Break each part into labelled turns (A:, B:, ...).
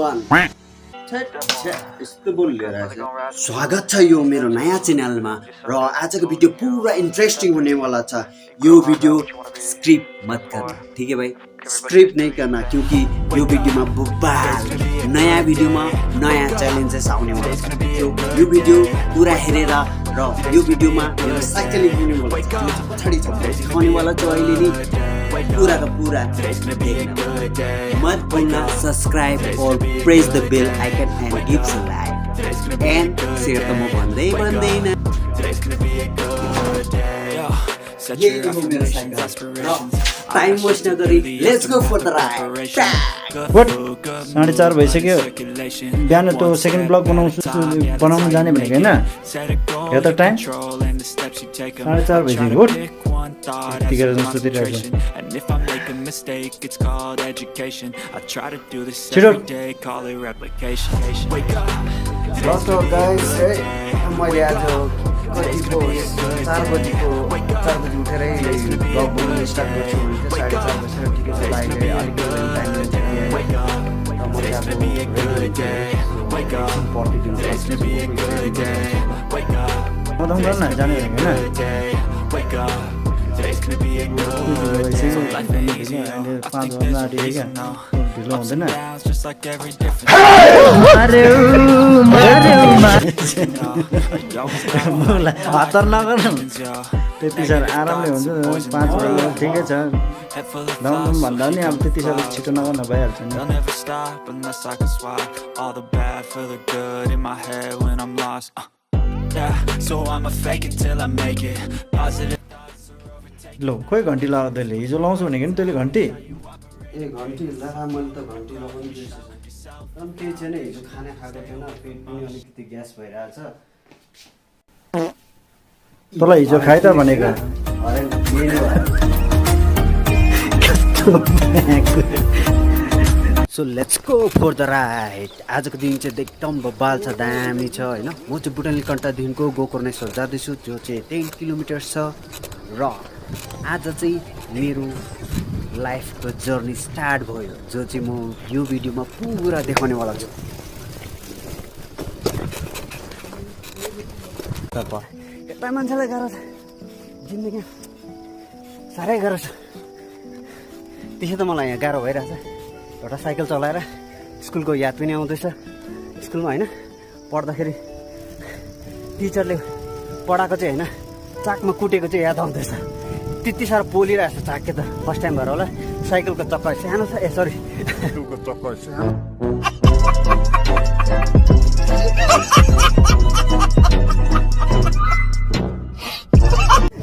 A: 1 यस्तो बोलिरहेको रहेछ। स्वागत छ यो मेरो नयाँ च्यानलमा र आजको भिडियो पुरा इन्ट्रेस्टिङ हुनेवाला छ। यो भिडियो स्क्रिप्ट मत करना, ठीक है भाई? स्क्रिप्ट नहीं करना क्योंकि यो भिडियोमा बब्बाल नयाँ भिडियोमा नयाँ च्यालेन्जेस आउने वाला छ। यो भिडियो पुरा हेरेर र यो भिडियोमा मेरो साइकलिङ हुनेवाला छ, पछाडि छ देखाउने वाला छ। अहिले नि पूरा का पूरा मत भूलना सब्सक्राइब और press the bell icon and give a like and share त म भन्दैन। टाइम वेस्ट नगरी let's go for the ride.
B: Good 4:30 भइसक्यो। बिहान त सेकेन्ड ब्लग बनाउनु जाने भनेको होइन। यो त टाइम 4:30 भइसक्यो। गुड टिकेर सुतिरहेको छिटो
A: मैले आज कतिको 4 बजी उठेरै ब्लग बनाउनु स्टार्ट गर्छु भने चाहिँ 4:30 बजेर ठिकै छ। अहिले अलिकति टाइम र मैले अब
B: मदम गर्न जाने भनेको होइन। ढिलो हुँदैन। हतार नगर त्यति साह्रो आरामले हुन्छ। 5 बजी ठिकै छ। दाउँ भन्दा पनि अब त्यति साह्रो छिटो नगर्न भइहाल्छ नि। लो खोइ घन्टी लगाएको तैँले हिजो लाउँछु भनेको नि तैँले घन्टी।
A: घन्टी लगा मैले त घन्टी लगाउनु बिर्सेछु। अनि केही छैन, हिजो खाना खाएको थिएन, पेट पनि अलिकति ग्यास भइरहेछ।
B: तँलाई हिजो खाइ त भनेको।
A: So let's go for the ride. आजको दिन चाहिँ एकदम बब्बाल छ, दामी छ होइन। म चाहिँ बुटनी कन्टादेखिको गोकर्णेश्वर जाँदैछु, जो चाहिँ 10 किलोमिटर छ। र आज चाहिँ मेरो लाइफको जर्नी स्टार्ट भयो, जो चाहिँ म यो भिडियोमा पुरा देखाउनेवाला छु। यता मान्छेलाई गाह्रो छ, जिन्दगी साह्रै गाह्रो छ। त्यसै त मलाई यहाँ गाह्रो भइरहेछ। एउटा साइकल चलाएर स्कुलको याद पनि आउँदैछ। स्कुलमा होइन पढ्दाखेरि टिचरले पढाएको चाहिँ होइन, चाकमा कुटेको चाहिँ याद आउँदैछ। त्यति साह्रो पोलिरहेछ चाक के त। फर्स्ट टाइम भएर होला। साइकलको चक्का सानो छ। सरी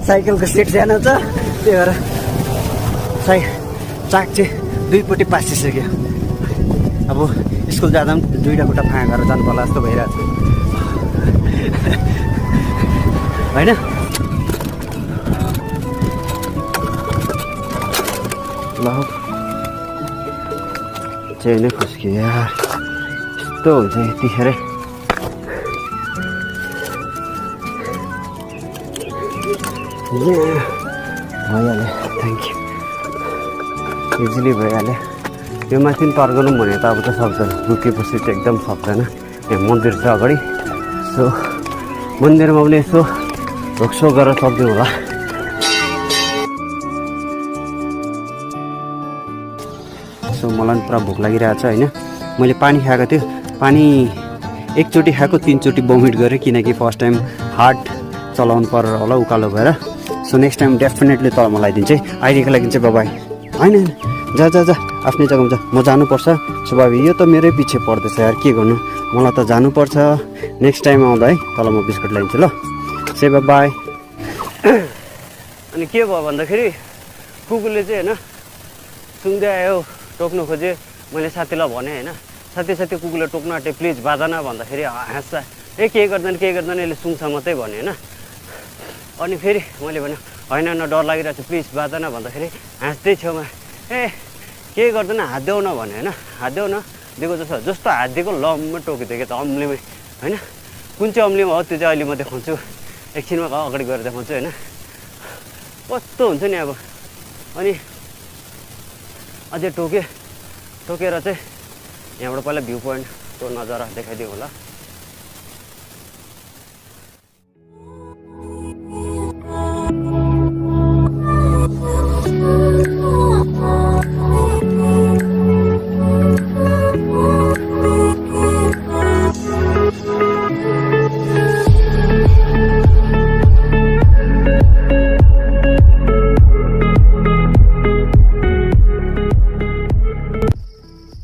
A: साइकलको सेट सानो छ, त्यही भएर चाक चाहिँ दुईपट्टि पासिसक्यो। अब स्कुल जाँदा पनि 2टा खुट्टा फाँका गरेर जानु पर्ला जस्तो भइरहेको छ होइन। ल चाहिँ नै खुस्क्यो यार, यस्तो हुन्छ यतिखेरै। भइहाल्यो, थ्याङ्क यू। इजिली भइहाल्यो। यो माथि पनि पार गरौँ भने त अब त सक्दैन, रुकेपछि चाहिँ एकदम सक्दैन। यहाँ मन्दिर छ अगाडि, सो मन्दिरमा पनि यसो ढोकसो गरेर सक्दिउँ होला। सो मलाई पनि पुरा भोक लागिरहेको छ होइन। मैले पानी खाएको थियो, पानी एकचोटि खाएको 3 चोटि भोमिट गरेँ, किनकि फर्स्ट टाइम हार्ड चलाउनु परेर होला उकालो भएर। सो नेक्स्ट टाइम डेफिनेटली तल मलाई दिन्छ। अहिलेको लागि चाहिँ बाबाई होइन जा जा जा आफ्नै जग्गामा जा, म जानुपर्छ। स्वाभाविक यो त मेरै पछि पर्दैछ यार, के गर्नु, मलाई त जानुपर्छ। नेक्स्ट टाइम आउँदा है तल म बिस्कुट ल्याइदिन्छु ल। से बाई। अनि के भयो भन्दाखेरि कुकुरले चाहिँ होइन सुँग्दै आयो, टोक्नु खोजेँ। मैले साथीलाई भने होइन, साथी कुकुरले टोक्नु आँटे, प्लिज बाजा न भन्दाखेरि हाँस्छ। केही गर्दैन यसले सुँग्छ मात्रै भन्यो होइन। अनि फेरि मैले भने होइन न डर लागिरहेको छ, प्लिज बाजा न भन्दाखेरि हाँस्दै छेउमा केही गर्दैन हात देऊ न भन्यो होइन। हात देऊ न दिएको जस्तो हात दिएको लम्बा टोकिदियो क्या त अम्लीमै होइन। कुन चाहिँ अम्लीमा हो त्यो चाहिँ अहिले म देखाउँछु, एकछिनमा अगाडि गएर देखाउँछु होइन। कस्तो हुन्छ नि अब। अनि अझै टोकेर चाहिँ यहाँबाट पहिला भ्यू पोइन्टको नजारा देखाइदिउँ होला।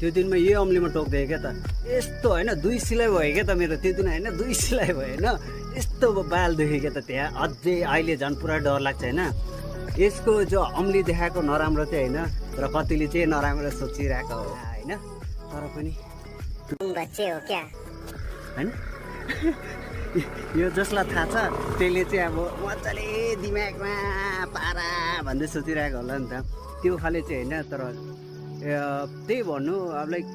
A: त्यो दिनमा यही अम्लीमा टोक्दै क्या त यस्तो होइन 2 सिलाइ भयो क्या त मेरो त्यो दिन होइन 2 सिलाइ भयो होइन यस्तो बाल दुख्यो क्या त त्यहाँ अझै अहिले झन् पुरा डर लाग्छ होइन यसको जो अम्ली देखाएको नराम्रो चाहिँ होइन र कतिले चाहिँ नराम्रो सोचिरहेको हो होइन तर पनि
C: बच्चे हो क्या
A: होइन यो जसलाई थाहा छ त्यसले चाहिँ अब मजाले दिमागमा पारा भन्दै सोचिरहेको होला नि त त्यो खाले चाहिँ होइन तर त्यही भन्नु अब लाइक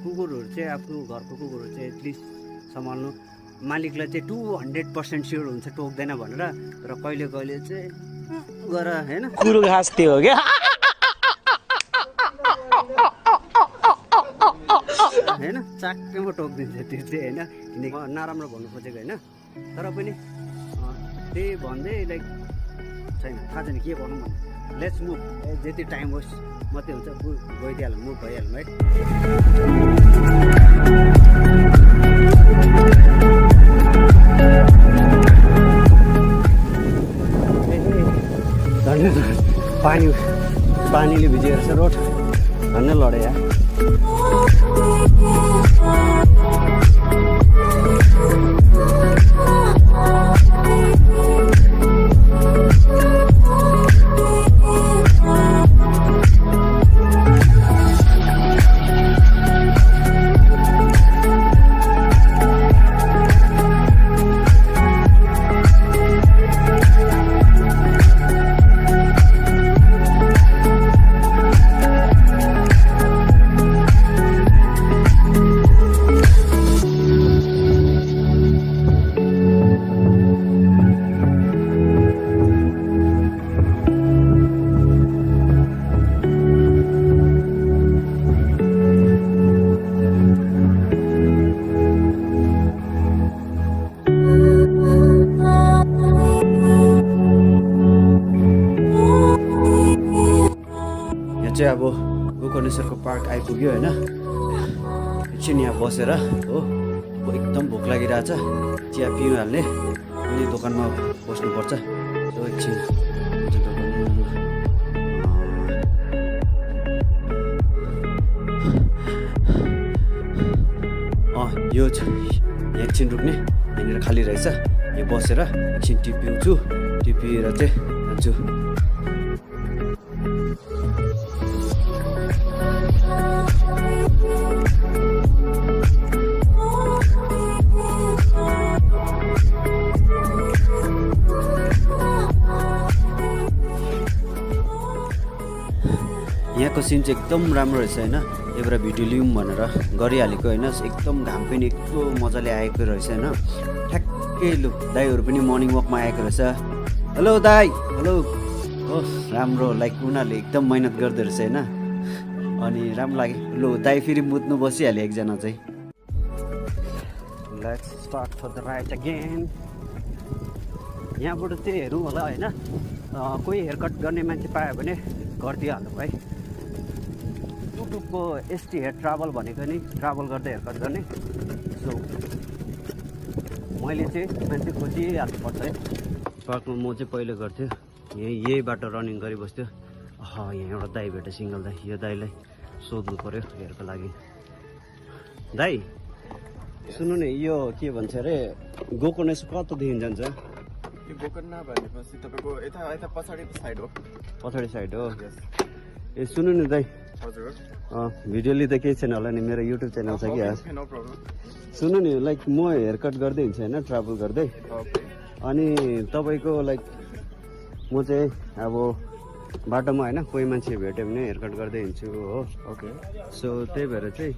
A: कुकुरहरू चाहिँ आफ्नो घरको कुकुरहरू चाहिँ एटलिस्ट सम्हाल्नु मालिकलाई चाहिँ 200% स्योर हुन्छ टोक्दैन भनेर तर कहिले कहिले चाहिँ गर होइन
B: कुरो घाँस त्यो हो क्या
A: होइन चाक्कैमा टोकिदिन्छ त्यो चाहिँ होइन किनकि नराम्रो भन्नु खोजेको होइन तर पनि त्यही भन्दै लाइक छैन थाहा छैन के भनौँ भने लेट्स मुभ जति टाइम वेस्ट मात्रै हुन्छ गइदिइहालौँ मुभ भइहालौँ है पानीले भिजेको रहेछ रोड धन्य लडे या चाहिँ अब गोकर्णेश्वरको पार्क आइपुग्यो होइन एकछिन यहाँ बसेर हो एकदम भोक लागिरहेछ चिया पिइहाल्ने अनि दोकानमा बस्नुपर्छ सो एकछिन यो यहाँ एकछिन रुक्ने यहाँनिर खाली रहेछ यहाँ बसेर एकछिन टी पिउँछु टी पिएर चाहिँ जान्छु यहाँको सिन चाहिँ एकदम राम्रो रहेछ होइन एउटा भिडियो लिउँ भनेर गरिहालेको होइन एकदम घाम पनि यस्तो मजाले आएको रहेछ होइन ठ्याक्कै लु दाईहरू पनि मर्निङ वकमा आएको रहेछ हेलो दाई हेलो हो राम्रो लाइक उनीहरूले एकदम मिहिनेत गर्दो रहेछ होइन अनि राम्रो लाग्यो लु दाई फेरि मुत्नु बसिहाल्यो एकजना चाहिँ let's start for the ride again यहाँबाट चाहिँ हेरौँ होला होइन कोही हेयर कट गर्ने मान्छे पायो भने गरिदिइहाल्नु है युट्युबको एसटी हेयर ट्राभल भनेको नि ट्राभल गर्दै हेयर कट गर्ने सो मैले चाहिँ मान्छे खोजिहाल्नुपर्छ है पार्कमा म चाहिँ पहिलो गर्थ्यो यही बाटो रनिङ गरिबस्थ्यो यहाँ एउटा दाई भेट्यो सिङ्गल दाई यो दाईलाई सोध्नु पऱ्यो हेयरको लागि दाई सुन्नु नि यो के भन्छ अरे गोकर्णेश्वर कतादेखि जान्छ
D: यो गोकर्ण भनेपछि तपाईँको यता पछाडि साइड हो
A: पछाडि साइड हो ए सुन्नु नि दाई
D: हजुर
A: भिडियो लिँदा केही छैन होला नि मेरो युट्युब च्यानल छ कि
D: नो प्रब्लम
A: सुन्नु नि लाइक म हेयर कट गर्दै हिँड्छु होइन ट्राभल गर्दै अनि तपाईँको लाइक म चाहिँ अब बाटोमा होइन कोही मान्छे भेट्यो भने हेयर कट गर्दै हिँड्छु हो
D: ओके
A: सो त्यही भएर चाहिँ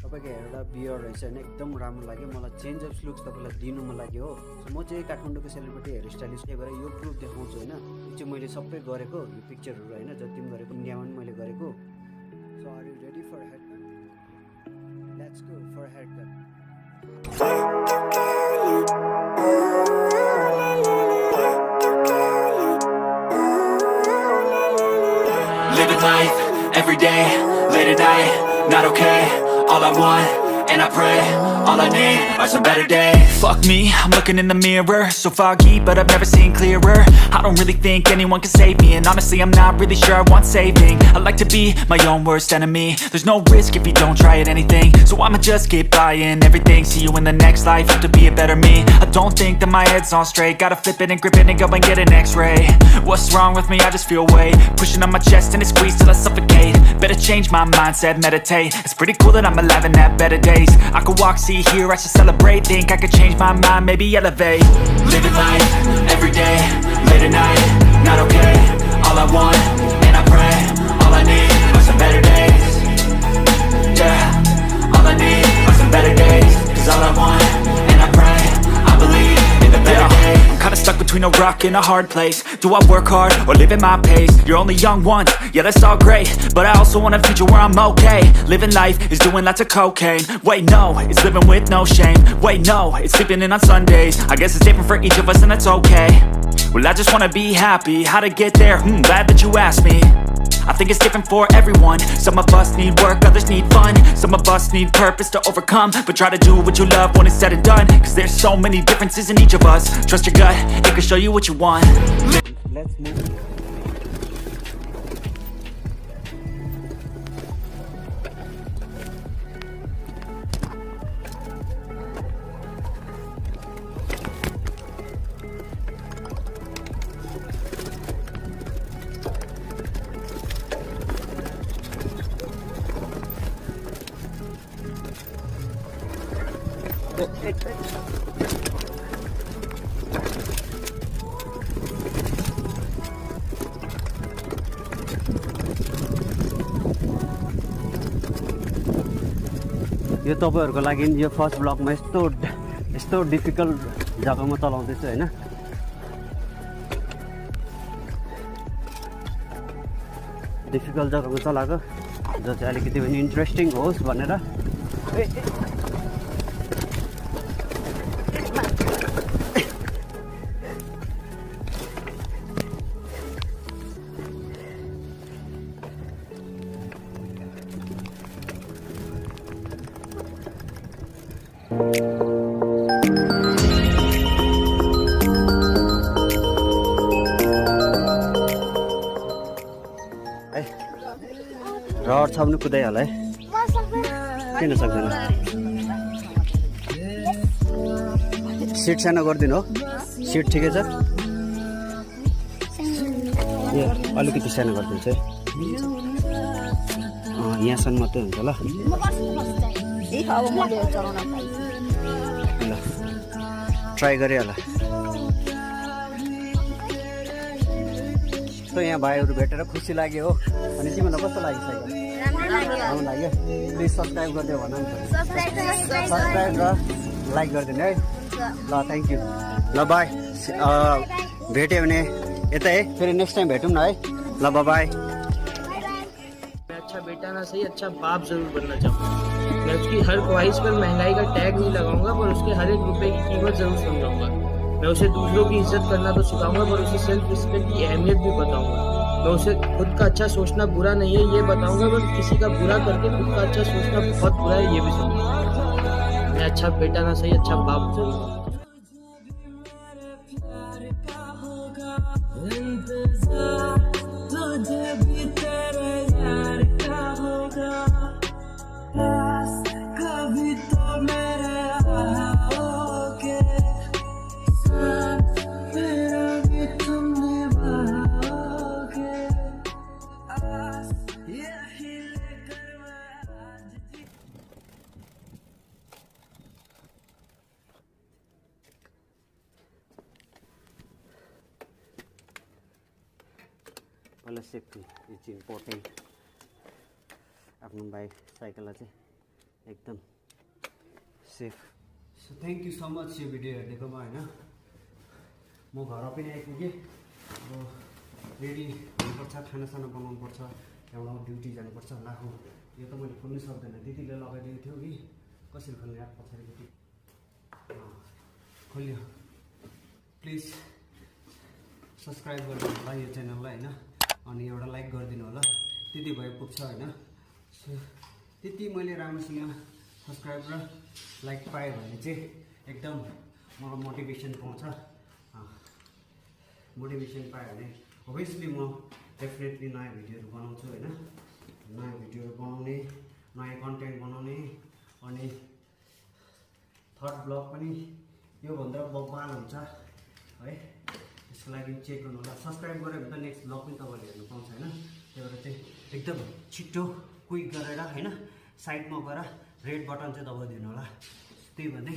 A: तपाईँको एउटा बियर रहेछ होइन एकदम राम्रो लाग्यो मलाई चेन्ज अफ लुक्स तपाईँलाई दिनु मन लाग्यो हो सो म चाहिँ काठमाडौँको सेलिब्रिटी हेयर स्टाइलिस्ट त्यही भएर यो प्रुफ देखाउँछु होइन यो चाहिँ मैले सबै गरेको यो पिक्चरहरू होइन जति पनि गरेको इन्डियामा पनि मैले गरेको so are you ready for head
B: Let's go for a haircut.
E: Living life, every day, late at night, not okay. All I want, and I pray, all I need are some better days. Fuck me, I'm looking in the mirror, so foggy, but I've never seen clearer. I don't really think anyone can save me, and honestly I'm not really sure I want saving. I like to be my own worst enemy. There's no risk if you don't try at anything, so I'ma just keep buying everything. See you in the next life, have to be a better me. I don't think that my head's on straight, gotta flip it and grip it and go and get an x-ray. What's wrong with me? I just feel weight pushing on my chest and it squeezes till I suffocate. Better change my mindset, meditate. It's pretty cool that I'm alive and have better days. I could walk, see, hear, I should celebrate. Think I could change my mind, maybe elevate. Living life, every day, late at night, not okay. All I want, and I pray, all I need are some better days. Yeah, all I need are some better days. Cause all I want, and I pray, I believe in the better days. I'm kinda stuck between a rock and a hard place. Do I work hard or live at my pace? You're only young once, yeah that's all great, but I also want a future where I'm okay. Living life is doing lots of cocaine. Wait no, it's living with no shame. Wait no, it's sleeping in on Sundays. I guess it's different for each of us and that's okay. Well I just wanna be happy, how to get there? Glad that you asked me. I think it's different for everyone. Some of us need work, others need fun. Some of us need purpose to overcome. But try to do what you love when it's said and done. Cause there's so many differences in each of us. Trust your gut, it can show you what you want.
B: Let's move. यो तपाईहरुको लागि यो first ब्लगमा यस्तो difficult जग्गामा चलाउँदैछु हैन difficult जग्गामा चलाएको जो चाहिँ अलिकति पनि इन्ट्रेस्टिङ होस् भनेर रड छ भने कुदाइहाल है किन सक्दैन सिट सानो गरिदिनु हो सिट ठिकै छ ए अलिकति सानो गरिदिन्छु है यहाँसम्म मात्रै हुन्छ ल ल ट्राई गरिहाल यहाँ भाइहरू भेटेर खुसी लाग्यो हो अनि तिमीलाई कस्तो लाग्यो साइकल राम्रो लाग्यो प्लिज सब्सक्राइब गरिदियो भन सब्सक्राइब र लाइक गरिदिनु है ल थ्याङ्क यू ल बाई भेट्यो भने यता है फेरि नेक्स्ट टाइम भेटौँ न है ल बाई
F: अच्छा बेटा ना सही अच्छा बाप जरूर बनना चाहूँगा मैं उसकी हर ख्वाहिश पर महंगाई का टैग नहीं लगाऊंगा पर उसके हर एक रुपए की कीमत जरूर समझाऊंगा मैं उसे दूसरों की इज्जत करना तो सिखाऊंगा पर उसे सेल्फ रिस्पेक्ट की अहमियत भी बताऊंगा मैं उसे खुद का अच्छा सोचना बुरा नहीं है ये बताऊंगा पर किसी का बुरा करके खुद का अच्छा सोचना बहुत बुरा है ये भी समझूंगा मैं अच्छा बेटा ना सही अच्छा बाप जरूर
B: पहिला सेफ्टी इज इम्पोर्टेन्ट आफ्नो बाइक साइकललाई चाहिँ एकदम safe so thank you so much यो भिडियो हेर्नेकोमा होइन म घर पनि आइपुगेँ अब रेडी हुनुपर्छ खानासाना बनाउनुपर्छ त्यहाँबाट ड्युटी जानुपर्छ लाखौँ यो त मैले खोल्नु सक्दैन दिदीले लगाइदिएको थियो कि
A: कसरी खोल्ने यार पछाडिपट्टि खोल्यो प्लिज सब्सक्राइब गरिदिनु होला यो च्यानललाई होइन अनि एउटा लाइक गरिदिनु होला त्यति भए पुग्छ होइन सो त्यति मैले राम्रोसँग सब्सक्राइब र लाइक पाएँ भने चाहिँ एकदम मलाई मोटिभेसन पाउँछ मोटिभेसन पाएँ भने अभियसली म डेफिनेटली नयाँ भिडियोहरू बनाउँछु होइन नयाँ भिडियोहरू बनाउने नयाँ कन्टेन्ट बनाउने अनि थर्ड ब्लग पनि योभन्दा बब्बाल हुन्छ है त्यसको लागि चेक गर्नु होला सब्सक्राइब गऱ्यो भने त नेक्स्ट ब्लग पनि तपाईँले हेर्नु पाउँछ होइन त्यही भएर चाहिँ एकदम छिट्टो क्विक गरेर होइन साइडमा गएर रेड बटन चाहिँ दबाइदिनु होला त्यही भन्दै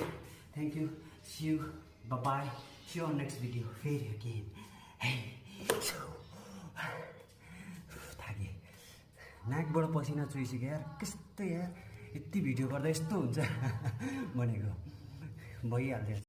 A: thank you see you bye see you next video फेरि अगेन थाकेँ नाकबाट पसिना चुइसक्यो यार कस्तो यार यति भिडियो गर्दा यस्तो हुन्छ भनेको भइहाल्छ